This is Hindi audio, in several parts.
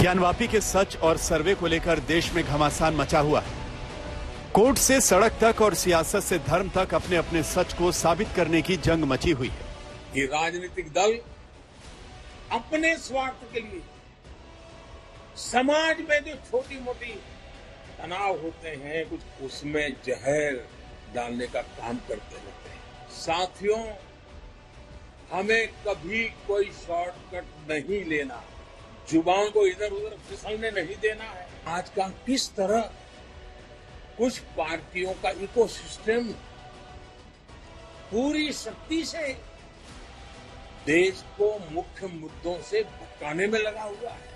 ज्ञानवापी के सच और सर्वे को लेकर देश में घमासान मचा हुआ है। कोर्ट से सड़क तक और सियासत से धर्म तक अपने अपने सच को साबित करने की जंग मची हुई है। ये राजनीतिक दल अपने स्वार्थ के लिए समाज में जो छोटी मोटी तनाव होते हैं कुछ उसमें जहर डालने का काम करते रहते हैं। साथियों, हमें कभी कोई शॉर्टकट नहीं लेना, जुबान को इधर उधर फिसलने नहीं देना है। आज का किस तरह कुछ पार्टियों का इकोसिस्टम पूरी शक्ति से देश को मुख्य मुद्दों से भटकाने में लगा हुआ है।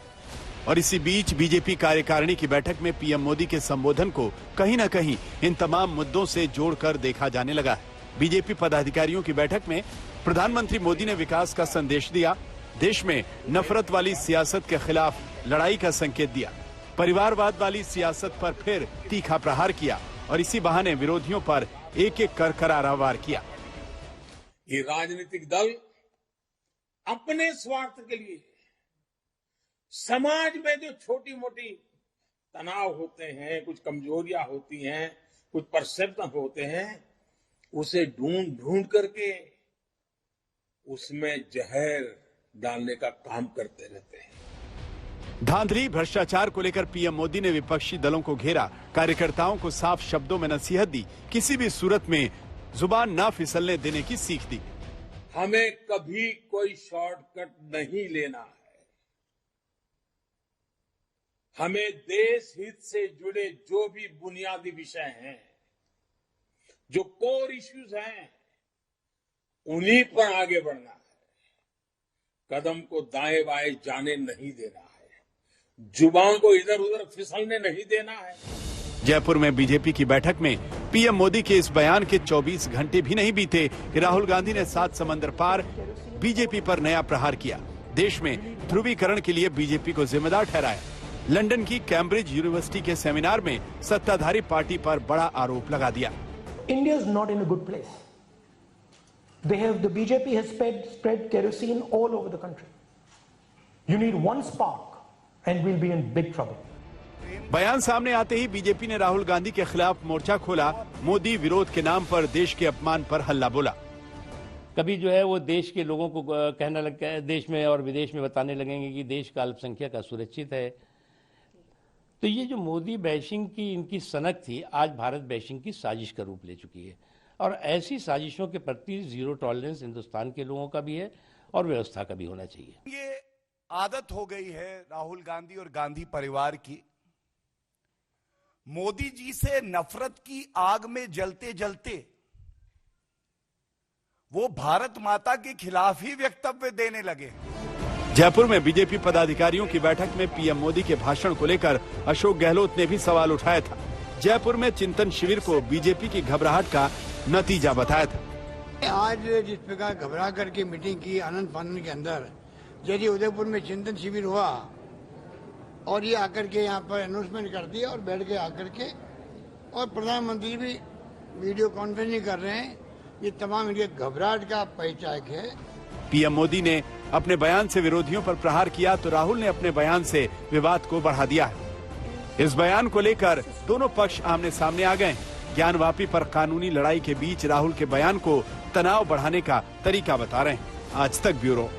और इसी बीच बीजेपी कार्यकारिणी की बैठक में पीएम मोदी के संबोधन को कहीं न कहीं इन तमाम मुद्दों से जोड़कर देखा जाने लगा है। बीजेपी पदाधिकारियों की बैठक में प्रधानमंत्री मोदी ने विकास का संदेश दिया, देश में नफरत वाली सियासत के खिलाफ लड़ाई का संकेत दिया, परिवारवाद वाली सियासत पर फिर तीखा प्रहार किया और इसी बहाने विरोधियों पर एक एक कर करारा वार किया। ये राजनीतिक दल अपने स्वार्थ के लिए समाज में जो छोटी मोटी तनाव होते हैं, कुछ कमजोरियां होती हैं, कुछ परसेप्शन होते हैं, उसे ढूंढ ढूंढ करके उसमें जहर डालने का काम करते रहते हैं। धांधली भ्रष्टाचार को लेकर पीएम मोदी ने विपक्षी दलों को घेरा, कार्यकर्ताओं को साफ शब्दों में नसीहत दी, किसी भी सूरत में जुबान ना फिसलने देने की सीख दी। हमें कभी कोई शॉर्टकट नहीं लेना है। हमें देश हित से जुड़े जो भी बुनियादी विषय हैं, जो कोर इश्यूज हैं, उन्हीं पर आगे बढ़ना है। कदम को दाएं बाएं जाने नहीं देना है, जुबान को इधर उधर फिसलने नहीं देना है। जयपुर में बीजेपी की बैठक में पीएम मोदी के इस बयान के 24 घंटे भी नहीं बीते कि राहुल गांधी ने 7 समंदर पार बीजेपी पर नया प्रहार किया, देश में ध्रुवीकरण के लिए बीजेपी को जिम्मेदार ठहराया। लंदन की कैम्ब्रिज यूनिवर्सिटी के सेमिनार में सत्ताधारी पार्टी पर बड़ा आरोप लगा दिया। India is not in a good place. The BJP has spread kerosene all over the country. You need one spark and we'll be in big trouble. बयान सामने आते ही बीजेपी ने राहुल गांधी के खिलाफ मोर्चा खोला, मोदी विरोध के नाम पर देश के अपमान पर हल्ला बोला। कभी जो है वो देश के लोगों को कहने लग, देश में और विदेश में बताने लगेंगे कि देश का अल्पसंख्यक असुरक्षित है। तो ये जो मोदी बैशिंग की इनकी सनक थी, आज भारत बैशिंग की साजिश का रूप ले चुकी है। और ऐसी साजिशों के प्रति जीरो टॉलरेंस हिंदुस्तान के लोगों का भी है और व्यवस्था का भी होना चाहिए। ये आदत हो गई है राहुल गांधी और गांधी परिवार की, मोदी जी से नफरत की आग में जलते जलते वो भारत माता के खिलाफ ही वक्तव्य देने लगे। जयपुर में बीजेपी पदाधिकारियों की बैठक में पीएम मोदी के भाषण को लेकर अशोक गहलोत ने भी सवाल उठाया था। जयपुर में चिंतन शिविर को बीजेपी की घबराहट का नतीजा बताया था। आज जिस प्रकार घबरा करके मीटिंग की आनंद फानंद के अंदर, यदि उदयपुर में चिंतन शिविर हुआ और ये आकर के यहाँ पर अनाउंसमेंट कर दिया और बैठ के आकर के, और प्रधानमंत्री भी वीडियो कॉन्फ्रेंसिंग कर रहे हैं, ये तमाम इनके घबराहट का परिचायक है। पीएम मोदी ने अपने बयान से विरोधियों पर प्रहार किया तो राहुल ने अपने बयान से विवाद को बढ़ा दिया है। इस बयान को लेकर दोनों पक्ष आमने सामने आ गए। ज्ञानवापी पर कानूनी लड़ाई के बीच राहुल के बयान को तनाव बढ़ाने का तरीका बता रहे हैं। आज तक ब्यूरो।